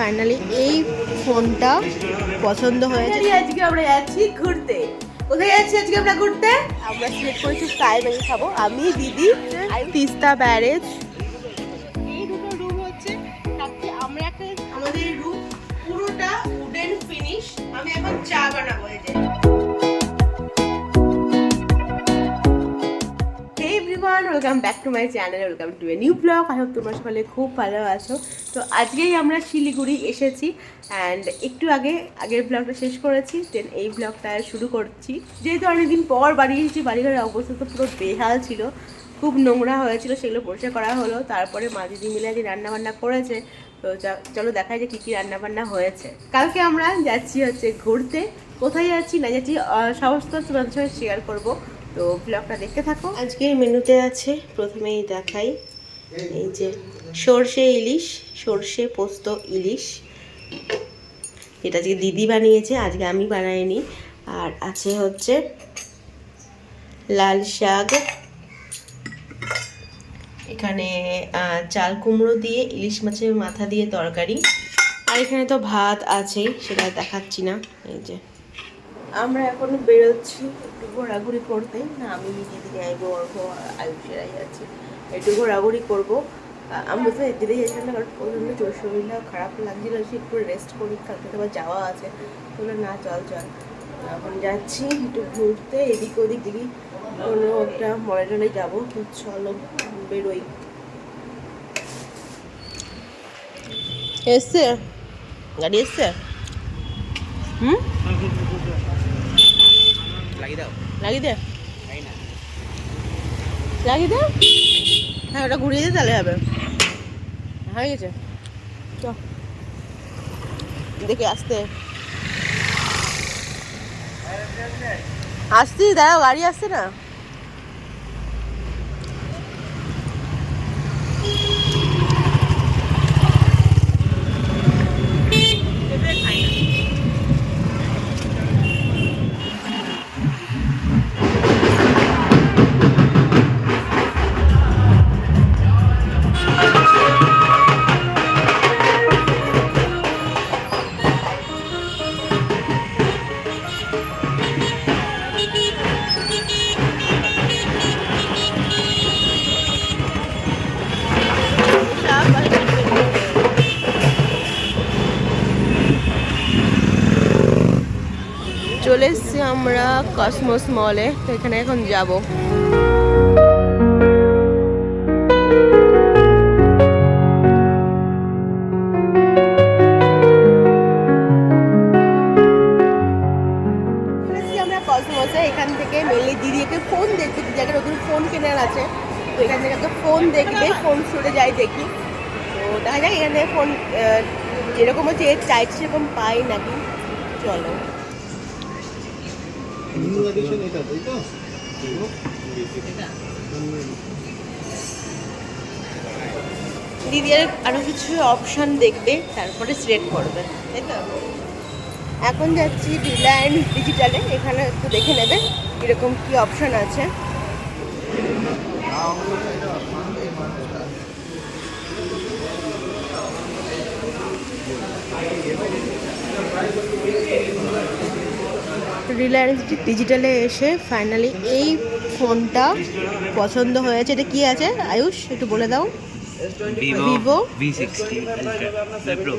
Finally এই ফোনটা পছন্দ হয়েছে। আজকে আমরা যাচ্ছি ঘুরতে। কোথায় যাচ্ছি আজকে আমরা ঘুরতে? আমরা সিলেক্ট করেছি স্কাই ম্যাগি খাবো, আমি, দিদি, তিস্তা ব্যারেজ। এই দুটো রুম হচ্ছে সবচেয়ে আমরা একটা আমাদের রুম পুরোটা উডেন ফিনিশ। আমি এখন চা বানাবো এই যে। Welcome back to my channel, welcome to a new blog. I hope তোমরা সকলে খুব ভালো আছো। তো আজকেই আমরা শিলিগুড়ি এসেছি অ্যান্ড একটু আগের ব্লগটা শেষ করেছি, দেন এই ব্লগটা শুরু করছি। যেহেতু অনেকদিন পর বাড়ি এসেছি, বাড়িঘরের অবস্থা তো পুরো বেহাল ছিল, খুব নোংরা হয়েছিল, সেগুলো পরিষ্কার করা হলো। তারপরে মা দিদি মিলে আজকে রান্নাবান্না করেছে। তো চলো দেখাই যে কী কী রান্নাবান্না হয়েছে। কালকে আমরা যাচ্ছি হচ্ছে ঘুরতে। কোথায় যাচ্ছি না যাচ্ছি সমস্ত তোমাদের সঙ্গে শেয়ার করবো, তো ব্লগটা দেখতে থাকো। আজকের মেনুতে আছে, প্রথমেই দেখাই, এই যে সর্ষে ইলিশ, সর্ষে পোস্ত ইলিশ, এটা আজকে দিদি বানিয়েছে, আজকে আমি বানাইনি। আর আছে হচ্ছে লাল শাক, এখানে চাল কুমড়ো দিয়ে ইলিশ মাছের মাথা দিয়ে তরকারি, আর এখানে তো ভাত আছে, সেটা দেখাচ্ছি না। এই যে আমরা এখন বেরোচ্ছি একটু ঘোরাঘুরি করতে। না, আমি দিদি যাইবো, অর্ঘ আয়ুষেরাই আছে, একটু ঘোরাঘুরি করবো। আমি তো দিদি যাচ্ছিলাম না, কারণ প্রচণ্ড শরীরটা খারাপ লাগছিল, সে একটু রেস্ট করি, কালকে তো আবার যাওয়া আছে। বললো না চল চল, এখন যাচ্ছি একটু ঘুরতে, এদিক ওদিক দেখি কোনো একটা মলে টলে যাবো। তো চলো বেরোই। এসছে গাড়ি, এসছে। লাগিয়ে দে, লাগিয়ে দে। হ্যাঁ, ওটা ঘুরিয়ে দে, তাহলে হবে। হয়ে গেছে, চ দেখে আসতে আসছি, দাঁড়াও, গাড়ি আসছে না। চলে এসছি আমরা কসমোস মলে, তো এখানে এখন যাব। আমরা কসমোসে, এখান থেকে মেনলি দিদিকে ফোন দেখতে, দিদিকে নতুন ফোন কেনার আছে, তো এখান থেকে একটা ফোন দেখবে, ফোন স্টোরে যাই দেখি। তো দেখা যাক এখান থেকে ফোন যেরকম হচ্ছে চাইছে সেরকম পাই নাকি। চলো, দিদি আরো কিছু অপশন দেখবে, তারপরে সিলেক্ট করবে, তাই তো। এখন যাচ্ছি রিলায়েন্স ডিজিটালে, এখানে একটু দেখে নেবে এরকম কি অপশন আছে। রিলায়েন্স ডিজিটালে এসে ফাইনালি এই ফোনটা পছন্দ হয়েছে। এটা কি আছে আয়ুষ, একটু বলে দাও। Vivo V60 Pro।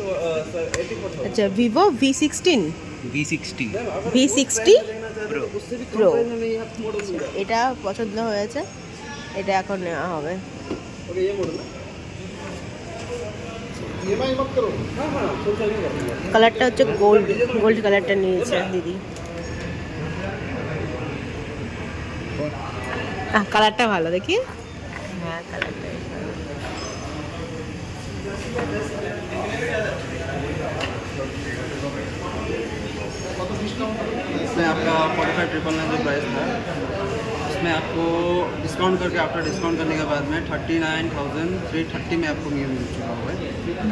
আচ্ছা, ভিভো V16 Pro, এটা পছন্দ হয়েছে, এটা এখন নেওয়া হবে। কালারটা হচ্ছে গোল্ড কালারটা নিয়েছে দিদি। কালারটা ভালো, দেখি। হ্যাঁ, কালারটা इसमें आपका 45,999 जो प्राइस था, उसमें आपको डिस्काउंट करके, आफ्टर डिस्काउंट करने के बाद में 39,330 में आपको मिल चुका हुआ है।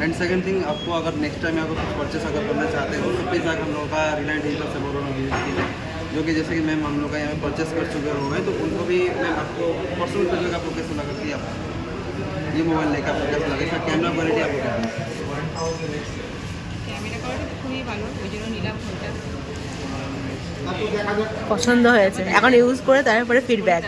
एंड सेकंड थिंग, आपको अगर नेक्स्ट टाइम आपको कुछ परचेस अगर करना चाहते हो तो प्लीज़ आकर हम लोग का रिलायंस डिजिटल से बोलो विजिट कीजिए, जो कि जैसे कि मैम हम लोग का यहाँ परचेस कर चुके हुए हैं, तो उनको भी मैम आपको पर्सनल फीडबैक आपको कैसा लगा कि आप ये मोबाइल लेकर आपको कैसा लगा, इसका कैमरा क्वालिटी आपको कैसा लगा। পছন্দ হয়েছে, এখন ইউজ করে তারপরে ফিডব্যাক।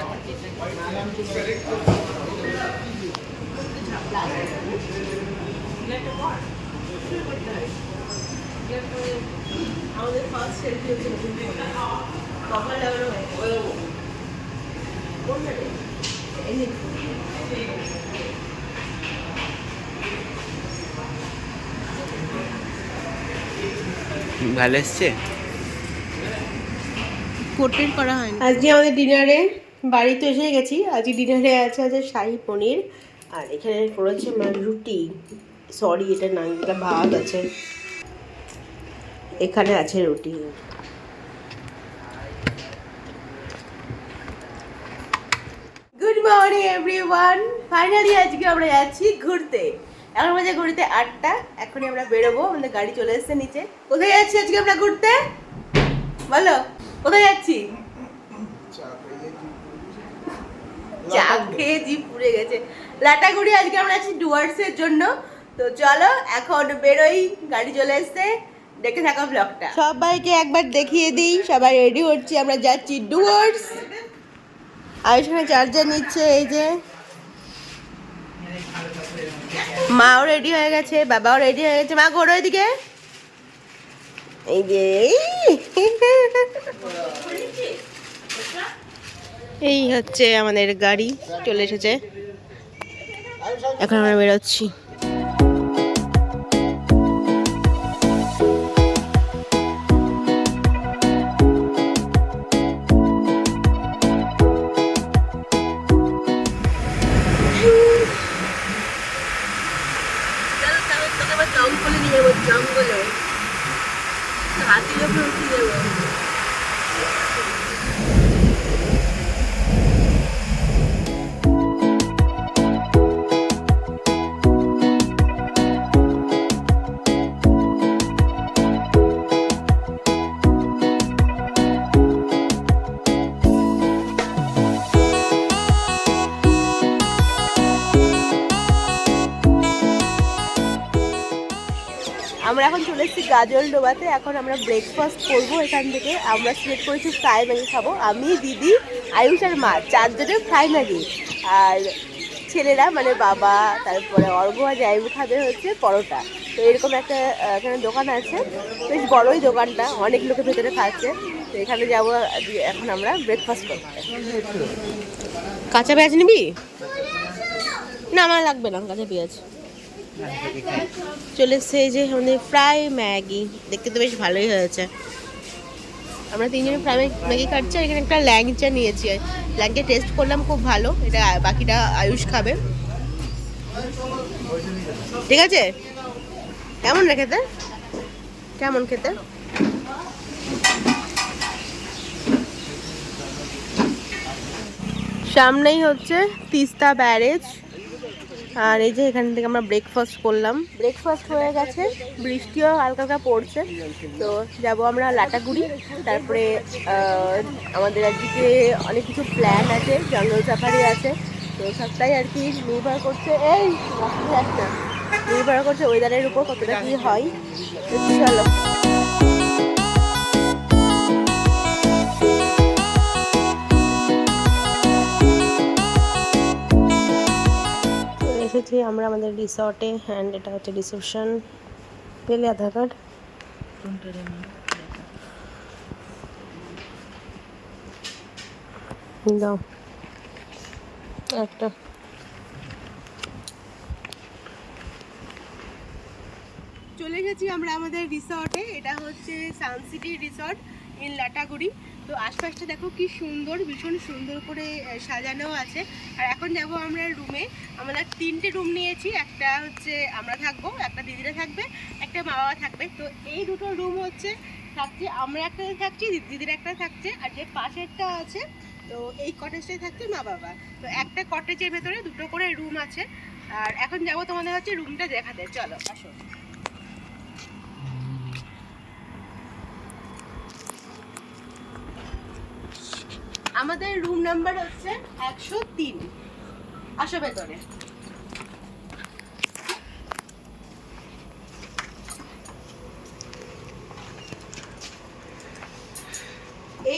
আমাদের ফার্স্ট সেলফি হচ্ছে কভার লাগানো ভালো এসছে। পোর্ট্রেট করা হয়নি। আজকে আমাদের ডিনারে বাড়িতে এসে গেছি। আজকে ডিনারে আছে শাহী পনির, আর এখানে করেছে আমার রুটি, সরি এটা না, এটা ভাত আছে, এখানে আছে রুটি। গুড মর্নিং এভরিওয়ান, ফাইনালি আজকে আমরা যাচ্ছি ঘুরতে। এখন বাজে ঘুরতে 8টা, এখনই আমরা বেরোবো, আমাদের গাড়ি চলে এসেছে নিচে। কোথায় যাচ্ছি আজকে আমরা ঘুরতে বলো, কোথায় যাচ্ছি? চা খেয়ে জিভ পুড়ে গেছে। লাটাগুড়ি আজকে আমরা আছি ডুয়ার্সের জন্য। তো চলো এখন বেরোই, গাড়ি চলে এসছে, দেখে থাকো ব্লগটা। সবাইকে একবার দেখিয়ে দিই, সবাই রেডি হচ্ছি, আমরা যাচ্ছি ডুয়ার্স। আয়ুষ্মান চার্জার নিচ্ছে, এই যে মাও রেডি হয়ে গেছে, বাবাও রেডি হয়ে গেছে। মা ঘোরো এদিকে, এই যে এই হচ্ছে আমাদের গাড়ি চলে এসেছে, এখন আমরা বেরোচ্ছি। জঙ্গলে নিয়ে যাবো, জঙ্গলে হাতির উপরে উঠে যাবো। আমরা এখন চলে এসেছি গাজলডোবাতে। এখন আমরা ব্রেকফাস্ট করবো এখান থেকে। আমরা সিলেক্ট করেছি ফ্রাই ম্যাগি খাবো, আমি, দিদি, আয়ুষ আর মা, 4 জনের ফ্রাই ম্যাগি। আর ছেলেরা মানে বাবা, তারপরে অর্ঘ আর জাইবু খাবে হচ্ছে পরোটা। তো এরকম একটা এখানে দোকান আছে, বেশ বড়ই দোকানটা, অনেক লোকের ভেতরে খাচ্ছে। তো এখানে যাবো এখন আমরা ব্রেকফাস্ট করতে। কাঁচা পেঁয়াজ নিবি? না আমার লাগবে না কাঁচা পেঁয়াজ। চলে এসছে এই যে আমাদের ফ্রাই ম্যাগি, দেখতে তো বেশ ভালোই হয়েছে। আমরা 3 জনে ফ্রাই ম্যাগি খাচ্ছি। আর এখানে একটা ল্যাংচা নিয়েছি, ল্যাংচা টেস্ট করলাম, খুব ভালো। এটা বাকিটা আয়ুষ খাবে, ঠিক আছে? কেমন রে খেতে, কেমন খেতে? সামনেই হচ্ছে তিস্তা ব্যারেজ। আর এই যে এখান থেকে আমরা ব্রেকফাস্ট করলাম, ব্রেকফাস্ট হয়ে গেছে, বৃষ্টিও হালকা হালকা পড়ছে। তো যাব আমরা লাটাগুড়ি। তারপরে আমাদের আজকে অনেক কিছু প্ল্যান আছে, জঙ্গল সাফারি আছে। তো সবটাই আর কি নির্ভর করছে, এই একটা নির্ভর করছে ওয়েদারের উপর কতটা কী হয়। চলো এসেছি আমরা আমাদের রিসর্টে। অ্যান্ড এটা হচ্ছে রিসেপশন। পেলে আধার কার্ড দাও একটা। চলে এসেছি আমরা আমাদের রিসর্টে। এটা হচ্ছে সানসিটি রিসর্ট ইন লাটাগুড়ি। তো আশপাশটা দেখো কি সুন্দর, ভীষণ সুন্দর করে সাজানো আছে। আর এখন যাব আমরা রুমে। আমরা 3টে রুম নিয়েছি, একটা হচ্ছে আমরা থাকবো, একটা দিদিরা থাকবে, একটা মা বাবা থাকবে। তো এই দুটো রুম হচ্ছে থাকছি আমরা, একটা থাকছি, দিদিরা একটা থাকছে, আর যে পাশেরটা আছে তো এই কটেজটাই থাকছে মা বাবা। তো একটা কটেজের ভেতরে 2টো করে রুম আছে। আর এখন যাবো তোমাদের হচ্ছে রুমটা দেখাতে, চলো আসো। আমাদের রুম নাম্বার হচ্ছে 103, আসো ভেতরে।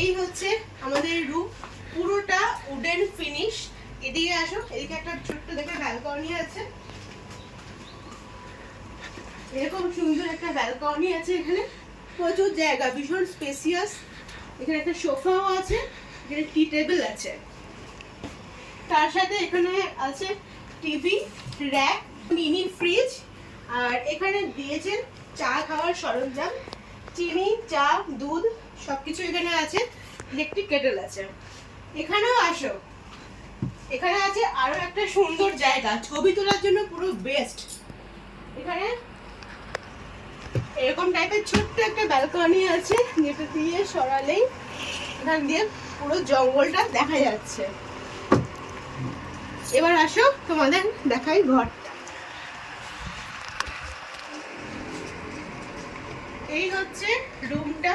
এই হচ্ছে আমাদের রুম, পুরোটা উডেন ফিনিশ। এদিকে আসো, এদিকে একটা ছোট্ট দেখে ব্যালকনি আছে, এরকম সুন্দর একটা ব্যালকনি আছে। এখানে প্রচুর জায়গা, ভীষণ স্পেসিয়াস। এখানে একটা সোফাও আছে, এখানে টি টেবিল আছে, তার সাথে এখানে আছে টিভি, র্যাক, মিনি ফ্রিজ, আর এখানে দিয়েছেন চা খাওয়ার সরঞ্জাম, চিনি, চা, দুধ সবকিছু এখানে আছে। ইলেকট্রিক কেটেল আছে। এখানেও আসো, এখানে আছে আরো একটা সুন্দর জায়গা, ছবি তোলার জন্য পুরো বেস্ট। এখানে এরকম টাইপের ছোট্ট একটা ব্যালকনি আছে, যেটা দিয়ে সরালেই এখান দিয়ে পুরো জঙ্গলটা দেখা যাচ্ছে। এবার আসো তোমাদের দেখাই ঘরটা। এই হচ্ছে রুমটা,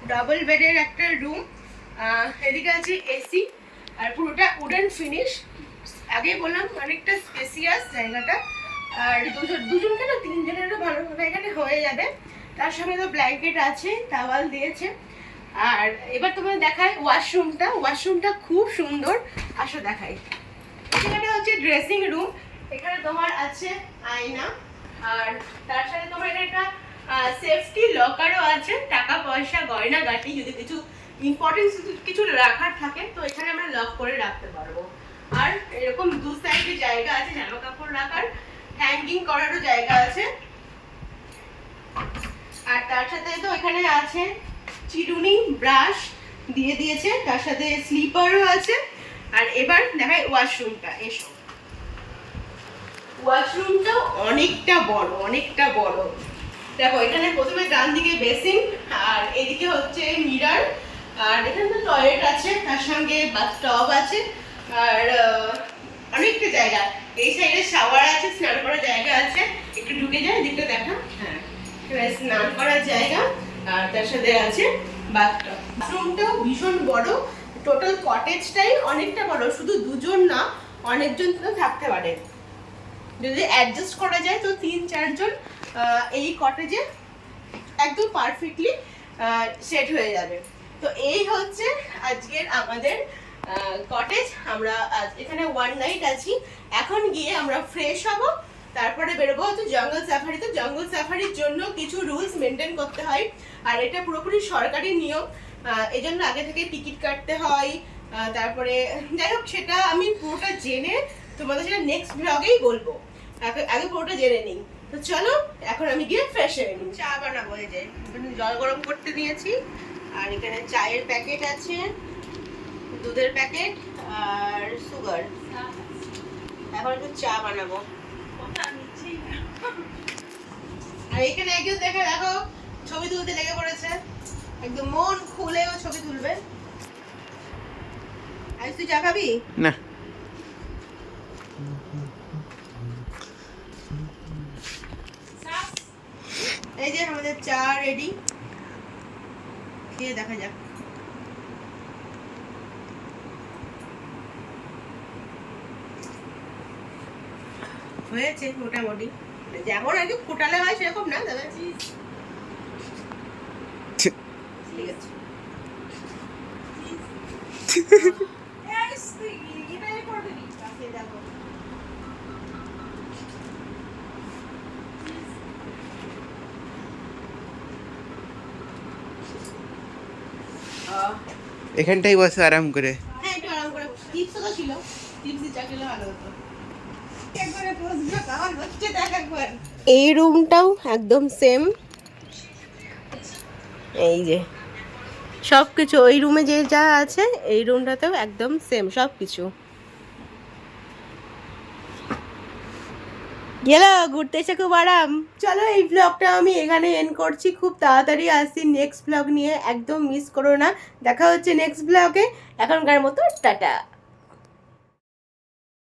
ডাবল বেডের একটা রুম। এদিকে আছে এসি, আর পুরোটা উডেন ফিনিশ। আগে বললাম অনেকটা স্পেসিয়াস জায়গাটা, আর দুজন কেন তিনজনেরও ভালোভাবে এখানে হয়ে যাবে। তার সঙ্গে তো ব্ল্যাঙ্কেট আছে, টাওয়াল দিয়েছে। আর এবার তোমার দেখাই ওয়াশরুমটা। ওয়াশরুমটা খুব সুন্দর, আসো দেখাই। এখানে হচ্ছে ড্রেসিং রুম, এখানে তোমার আছে আয়না, আর তার সাথে তোমার এখানে একটা সেফটি লকারও আছে, টাকা পয়সা গয়না গাটি যদি কিছু ইম্পর্টেন্ট কিছু রাখার থাকে তো এখানে আমরা লক করে রাখতে পারবো। আর এরকম দু সাইডে জায়গা আছে জামা কাপড় রাখার, হ্যাঙ্গিং করারও জায়গা আছে। আর তার সাথে তো এখানে আছে চিরুনি, ব্রাশ দিয়ে দিয়েছে, তার সাথে স্লিপারও আছে। আর এবার দেখাই ওয়াশরুমটা, এসো। ওয়াশরুমটা অনেকটা বড়, অনেকটা বড়। দেখো এখানে প্রথমে ডান দিকে বেসিন, আর এদিকে হচ্ছে মিরর, আর এখানে তো টয়লেট আছে, তার সঙ্গে বাথটব আছে, আর অনেকটা জায়গা। এই সাইডে শাওয়ার আছে, স্নান করার জায়গা আছে। একটু ঢুকে যায়, এদিকটা দেখা। হ্যাঁ, এখানে স্নান করার জায়গা, আর তার সাথে আছে বাথটব। বাথরুমটাও ভীষণ বড়, টোটাল কটেজটাই অনেকটা বড়, শুধু দুজন না অনেকজন তো থাকতে পারে। যদি অ্যাডজাস্ট করা যায় তো 3-4 জন এই কটেজে একদম পারফেক্টলি সেট হয়ে যাবে। তো এই হচ্ছে আজকের আমাদের কটেজ। আমরা আজ এখানে ওয়ান নাইট আছি। এখন গিয়ে আমরা ফ্রেশ হব, তারপরে বেরোবো হয়তো জঙ্গল সাফারি। তো জঙ্গল সাফারির জন্য কিছু রুলস মেনটেন করতে হয়, আর এটা পুরোপুরি সরকারি নিয়ম। এই জন্য আগে থেকে টিকিট কাটতে হয়। তারপরে যাই হোক, সেটা আমি পুরোটা জেনে তোমাদের সেটা নেক্সট ব্লগেই বলবো। আগে পুরোটা জেনে নিই। তো চলো এখন আমি গিয়ে ফ্রেশ হয়ে নিই। চা বানাবো, এই যে জল গরম করতে দিয়েছি, আর এখানে চায়ের প্যাকেট আছে, দুধের প্যাকেট আর সুগার। এখন একটু চা বানাবো। আর এখানে একজন দেখো ছবি তুলতে লেগে পড়েছে, একদম মন খুলেও ছবি তুলবে। আজ তুই চা খাবি না? এই যে আমাদের চা রেডি, খেয়ে দেখা যাক। হয়েছে মোটামুটি, যেমন আর কি ফোটালে হয় সেরকম না, তবে ঠিক আছে। এখানটাই বসে আরাম করে। হ্যাঁ, একটু আরাম করে। টিপসও তো ছিল, টিপস দিয়ে চা খেলে ভালো হতো। এই রুমটাও একদম সেম, এই যে সব কিছু ওই রুমে যে যা আছে এই রুমটাতেও একদম সেম সব কিছু। গেলো ঘুরতে এসে খুব আরাম। চলো এই ব্লগটা আমি এখানে এন্ড করছি, খুব তাড়াতাড়ি আসছি নেক্সট ব্লগ নিয়ে, একদম মিস করো না। দেখা হচ্ছে নেক্সট ব্লগে, এখনকার মতো টাটা।